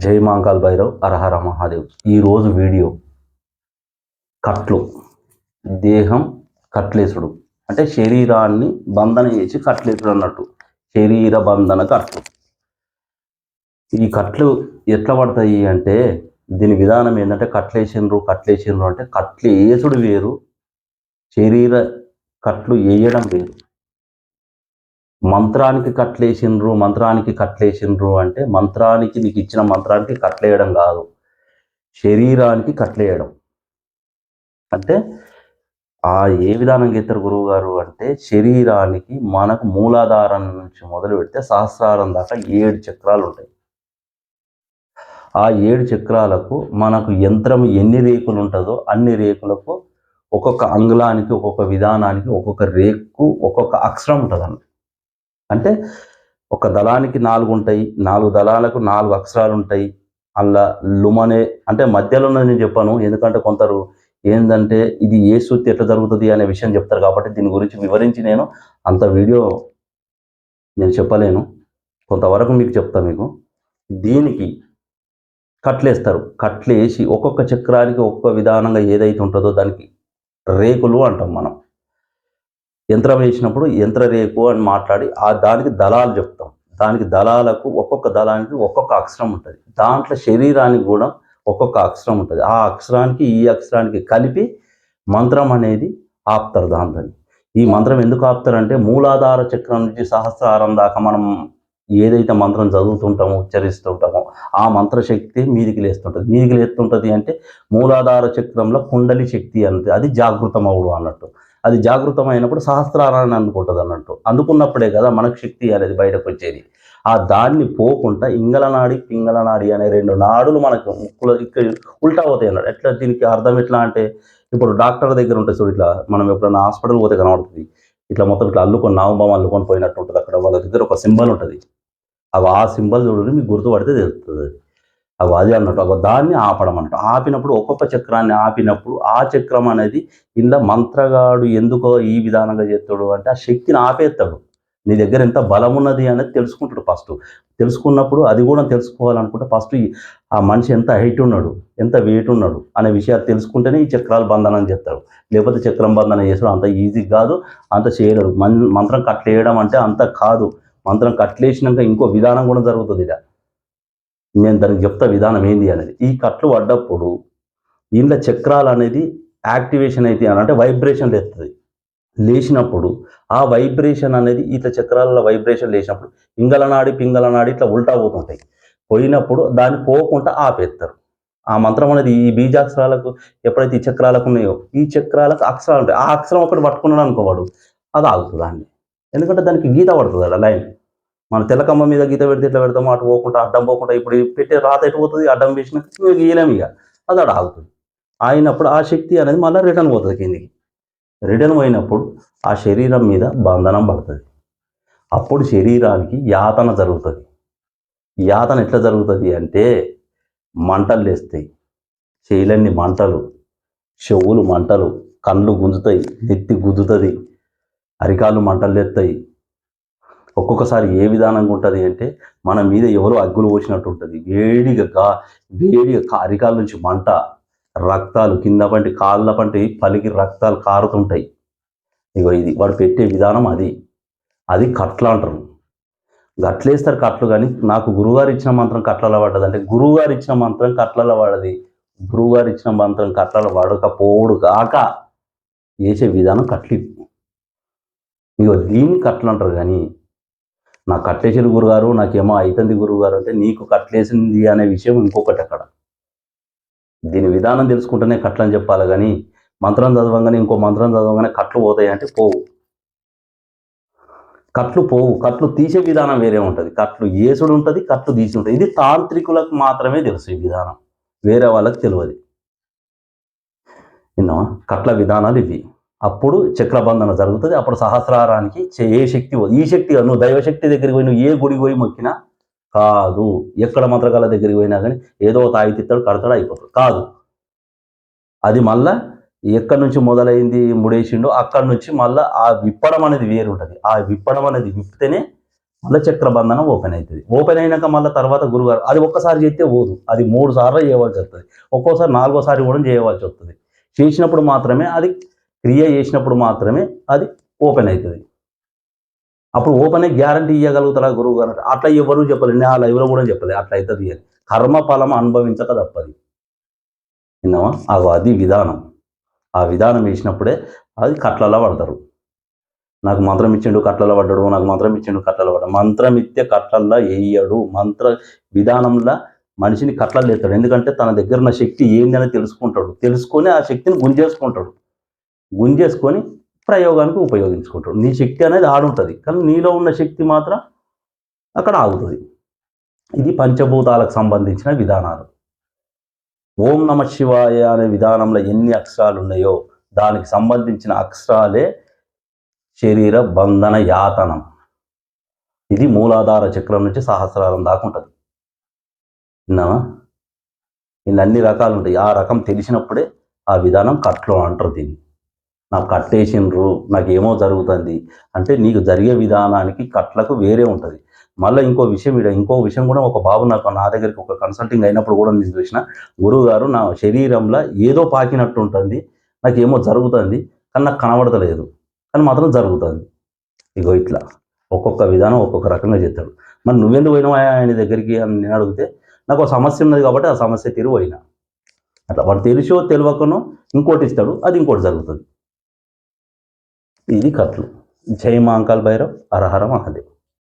జై మాంకాల్ భైరవ్ హరహర మహాదేవ్. ఈరోజు వీడియో కట్లు, దేహం కట్లేసుడు అంటే శరీరాన్ని బంధన చేసి కట్లేసుడు అన్నట్టు. శరీర బంధన కట్లు. ఈ కట్లు ఎట్లా పడతాయి అంటే దీని విధానం ఏంటంటే కట్లేసిండ్రు అంటే కట్లు వేసుడు వేరు, శరీర కట్లు వేయడం వేరు. మంత్రానికి కట్లేసిండ్రు అంటే మంత్రానికి, నీకు ఇచ్చిన మంత్రానికి కట్లేయడం కాదు, శరీరానికి కట్లేయడం. అంటే ఏ విధానంగా ఇద్దరు గురువు గారు అంటే శరీరానికి మనకు మూలాధారం నుంచి మొదలు పెడితే సహస్రారం దాకా 7 చక్రాలు ఉంటాయి. ఆ 7 చక్రాలకు మనకు యంత్రం ఎన్ని రేకులు ఉంటుందో అన్ని రేకులకు ఒక్కొక్క అంగుళానికి, ఒక్కొక్క విధానానికి, ఒక్కొక్క రేకు, ఒక్కొక్క అక్షరం ఉంటుంది. అంటే ఒక దళానికి 4 ఉంటాయి, 4 దళాలకు 4 అక్షరాలు ఉంటాయి. అలా లుమనే అంటే మధ్యలో ఉన్నది నేను చెప్పాను, ఎందుకంటే కొందరు ఏంటంటే ఇది ఏ సూత్తి ఎట్లా జరుగుతుంది అనే విషయం చెప్తారు, కాబట్టి దీని గురించి వివరించి నేను అంత వీడియో నేను చెప్పలేను, కొంతవరకు మీకు చెప్తాను. మీకు దీనికి కట్లేస్తారు. కట్లేసి ఒక్కొక్క చక్రానికి ఒక్కొక్క విధానంగా ఏదైతే ఉంటుందో దానికి రేకులు అంటాం మనం. యంత్రం వేసినప్పుడు యంత్ర రేకు అని మాట్లాడి దానికి దళాలు చెప్తాం. దానికి దళాలకు ఒక్కొక్క దళానికి ఒక్కొక్క అక్షరం ఉంటుంది. దాంట్లో శరీరానికి కూడా ఒక్కొక్క అక్షరం ఉంటుంది. ఆ అక్షరానికి ఈ అక్షరానికి కలిపి మంత్రం అనేది ఆపుతారు. దాంతో ఈ మంత్రం ఎందుకు ఆపుతారంటే మూలాధార చక్రం నుంచి సహస్రారం దాకా మనం ఏదైతే మంత్రం చదువుతుంటామో, ఉచ్చరిస్తుంటామో ఆ మంత్రశక్తి మీదికి లేస్తుంటుంది. అంటే మూలాధార చక్రంలో కుండలి శక్తి అంటే అది జాగృతమవుడు అన్నట్టు. అది జాగృతమైనప్పుడు సహస్రారాన్ని అందుకుంటుంది అన్నట్టు. అందుకున్నప్పుడే కదా మనకు శక్తి అనేది బయటకు వచ్చేది. దాన్ని పోకుండా ఇంగళనాడి పింగళనాడి అనే 2 నాడులు మనకు ముక్కులో ఇక్కడ ఉల్టా పోతాయి అన్నాడు. ఎట్లా దీనికి అర్థం ఎట్లా అంటే ఇప్పుడు డాక్టర్ దగ్గర ఉంటుంది చూడు, ఇట్లా మనం ఎప్పుడైనా హాస్పిటల్ పోతే కనబడుతుంది, ఇట్లా మొత్తం ఇట్లా అల్లుకొని నామం అల్లుకొని పోయినట్టు ఉంటుంది. అక్కడ వాళ్ళ దగ్గర ఒక సింబల్ ఉంటుంది. ఆ సింబల్ చూడండి, మీకు గుర్తుపడితే తెలుస్తుంది. అది అన్నట్టు దాన్ని ఆపడం అన్నట్టు. ఆపినప్పుడు ఒక్కొక్క చక్రాన్ని ఆపినప్పుడు ఆ చక్రం అనేది ఇలా మంత్రగాడు ఎందుకో ఈ విధానంగా చేస్తాడు అంటే ఆ శక్తిని ఆపేస్తాడు. నీ దగ్గర ఎంత బలం ఉన్నది అనేది తెలుసుకుంటాడు. ఫస్ట్ తెలుసుకున్నప్పుడు అది కూడా తెలుసుకోవాలనుకుంటే ఫస్ట్ ఆ మనిషి ఎంత హైట్ ఉన్నాడు, ఎంత వెయిట్ ఉన్నాడు అనే విషయాలు తెలుసుకుంటేనే ఈ చక్రాలు బంధనం చేస్తాడు. లేకపోతే చక్రం బంధనం చేస్తాడు అంత ఈజీ కాదు, అంత చేయలేడు. మంత్రం కట్లేయడం అంటే అంత కాదు. మంత్రం కట్లేసినాక ఇంకో విధానం కూడా జరుగుతుంది. ఇక నేను దానికి చెప్తా విధానం ఏంది అనేది. ఈ కట్లు పడ్డప్పుడు ఇంట్లో చక్రాలు అనేది యాక్టివేషన్ అయితే అంటే వైబ్రేషన్ లేస్తుంది. లేచినప్పుడు ఆ వైబ్రేషన్ అనేది ఇట్లా చక్రాల వైబ్రేషన్ లేచినప్పుడు ఇంగళనాడి పింగళనాడి ఇట్లా ఉల్టా పోతుంటాయి. పోయినప్పుడు దాన్ని పోకుండా ఆపేస్తారు. ఆ మంత్రం అనేది ఈ బీజాక్షరాలకు ఎప్పుడైతే ఈ చక్రాలకు ఉన్నాయో ఈ చక్రాలకు అక్షరాలు ఉంటాయి. ఆ అక్షరం ఒకటి పట్టుకున్నాడు అనుకోవాడు, అది ఆగుతుంది అండి. ఎందుకంటే దానికి గీత పడుతుంది అలా లైన్. మన తెల్లకమ్మ మీద గీత పెడితే ఇట్లా పెడతాము, అటు పోకుండా అడ్డం పోకుండా. ఇప్పుడు పెట్టే రాత ఎటు పోతుంది, అడ్డం వేసినాక గీయలేము. ఇక అది అక్కడ ఆగుతుంది. అయినప్పుడు ఆ శక్తి అనేది మళ్ళీ రిటర్న్ పోతుంది కిందికి. రిటర్న్ పోయినప్పుడు ఆ శరీరం మీద బంధనం పడుతుంది. అప్పుడు శరీరానికి యాతన జరుగుతుంది. యాతన ఎట్లా జరుగుతుంది అంటే మంటలు లేస్తాయి, చేయిలన్నీ మంటలు, చెవులు మంటలు, కళ్ళు గుంజుతాయి, నెత్తి గుద్దుతుంది, అరికాళ్ళు మంటలు లేస్తాయి. ఒక్కొక్కసారి ఏ విధానంగా ఉంటుంది అంటే మన మీద ఎవరో అగ్గులు పోసినట్టు ఉంటుంది. వేడిగా అరికాల నుంచి మంట, రక్తాలు కింద పంటి కాళ్ళ పంటి పలికి రక్తాలు కారుతుంటాయి. ఇగో ఇది వాడు పెట్టే విధానం. అది కట్లు అంటారు. గట్లేస్తారు కట్లు. కానీ నాకు గురువుగారు ఇచ్చిన మంత్రం కట్లలో పడ్డది అంటే గురువుగారు ఇచ్చిన మంత్రం కట్లలో పడది. గురువుగారు ఇచ్చిన మంత్రం కట్లలో పడకపోవుడు కాక వేసే విధానం కట్లు. ఇగో దీన్ని కట్లు అంటారు. కానీ నాకు కట్లేసిన గురుగారు, నాకేమో అవుతుంది గురువుగారు అంటే నీకు కట్లేసింది అనే విషయం ఇంకొకటి. అక్కడ దీని విధానం తెలుసుకుంటేనే కట్లు అని చెప్పాలి. కానీ మంత్రం చదవంగానే ఇంకో మంత్రం చదవగానే కట్లు పోతాయి అంటే పోవు. కట్లు తీసే విధానం వేరే ఉంటుంది. కట్లు ఏసుడు ఉంటుంది, కట్లు తీసి ఉంటుంది. ఇది తాంత్రికులకు మాత్రమే తెలుసు ఈ విధానం, వేరే వాళ్ళకి తెలియదు. కట్ల విధానాలు ఇవి. అప్పుడు చక్రబంధన జరుగుతుంది. అప్పుడు సహస్రారానికి ఏ శక్తి, ఈ శక్తి నువ్వు దైవశక్తి దగ్గరికి పోయి నువ్వు ఏ గుడికి పోయి మొక్కినా కాదు, ఎక్కడ మంత్రగాల దగ్గరికి పోయినా కానీ ఏదో తాగితిత్తాడు కడతాడు అయిపోతాడు కాదు. అది మళ్ళా ఎక్కడి నుంచి మొదలైంది ముడేసిండో అక్కడి నుంచి మళ్ళీ ఆ విప్పడం అనేది వేరు ఉంటుంది. ఆ విప్పడం అనేది విప్పితేనే మళ్ళీ చక్రబంధనం ఓపెన్ అవుతుంది. ఓపెన్ అయినాక మళ్ళీ తర్వాత గురుగారు అది ఒక్కసారి చేస్తే పోదు, అది 3 సార్లు చేయవలసి వస్తుంది, ఒక్కోసారి 4గోసారి కూడా చేయవలసి వస్తుంది. చేసినప్పుడు మాత్రమే అది క్రియ చేసినప్పుడు మాత్రమే అది ఓపెన్ అవుతుంది. అప్పుడు ఓపెన్ అయ్యి గ్యారంటీ ఇవ్వగలుగుతారా గురువు గారు? అట్లా ఎవరు చెప్పలేదు, నేను ఆ లైవ్లో కూడా చెప్పలేదు అట్లా అవుతుంది అని. కర్మఫలం అనుభవించక తప్పది. విన్నావా? అది విధానం. ఆ విధానం వేసినప్పుడే అది కట్లలో పడతారు. నాకు మంత్రం ఇచ్చిండు కట్లలో పడ్డాడు, నాకు మంత్రం ఇచ్చిండు కట్లలో పడ్డాడు. మంత్రం ఇస్తే కట్లల్లో వేయడు. మంత్ర విధానంలో మనిషిని కట్లలో ఎత్తాడు. ఎందుకంటే తన దగ్గర ఉన్న శక్తి ఏందని తెలుసుకుంటాడు. తెలుసుకొని ఆ శక్తిని గుంజేసుకుంటాడు. గుంజేసుకొని ప్రయోగానికి ఉపయోగించుకుంటాడు. నీ శక్తి అనేది ఆడుంటుంది, కానీ నీలో ఉన్న శక్తి మాత్రం అక్కడ ఆగుతుంది. ఇది పంచభూతాలకు సంబంధించిన విధానాలు. ఓం నమ శివాయ అనే విధానంలో ఎన్ని అక్షరాలు ఉన్నాయో దానికి సంబంధించిన అక్షరాలే శరీర బంధన యాతనం. ఇది మూలాధార చక్రం నుంచి సహస్రారం దాకా ఉంటుంది. విన్నావా? ఇలా అన్ని రకాలు ఉంటాయి. ఆ రకం తెలిసినప్పుడే ఆ విధానం కట్లో అంటారు. దీన్ని నాకు కట్టేసిండ్రు, నాకు ఏమో జరుగుతుంది అంటే నీకు జరిగే విధానానికి కట్లకు వేరే ఉంటుంది. మళ్ళీ ఇంకో విషయం కూడా ఒక బాబు నా దగ్గరికి ఒక కన్సల్టింగ్ అయినప్పుడు కూడా నేను చూసిన, గురువు గారు నా శరీరంలో ఏదో పాకినట్టు ఉంటుంది, నాకు ఏమో జరుగుతుంది కానీ నాకు కనబడతలేదు, కానీ మాత్రం జరుగుతుంది. ఇగో ఇట్లా ఒక్కొక్క విధానం ఒక్కొక్క రకంగా చేస్తాడు. మరి నువ్వెందుకు పోయినావు ఆయన దగ్గరికి అని నేను అడిగితే, నాకు ఒక సమస్య ఉన్నది కాబట్టి ఆ సమస్య తీరు పోయినా. అట్లా వాడు తెలిసో తెలియకనో ఇంకోటి ఇస్తాడు, అది ఇంకోటి జరుగుతుంది. ఇది కట్లు. జై మహాకాల్ భైరవ్, హర హర మహాదేవ్.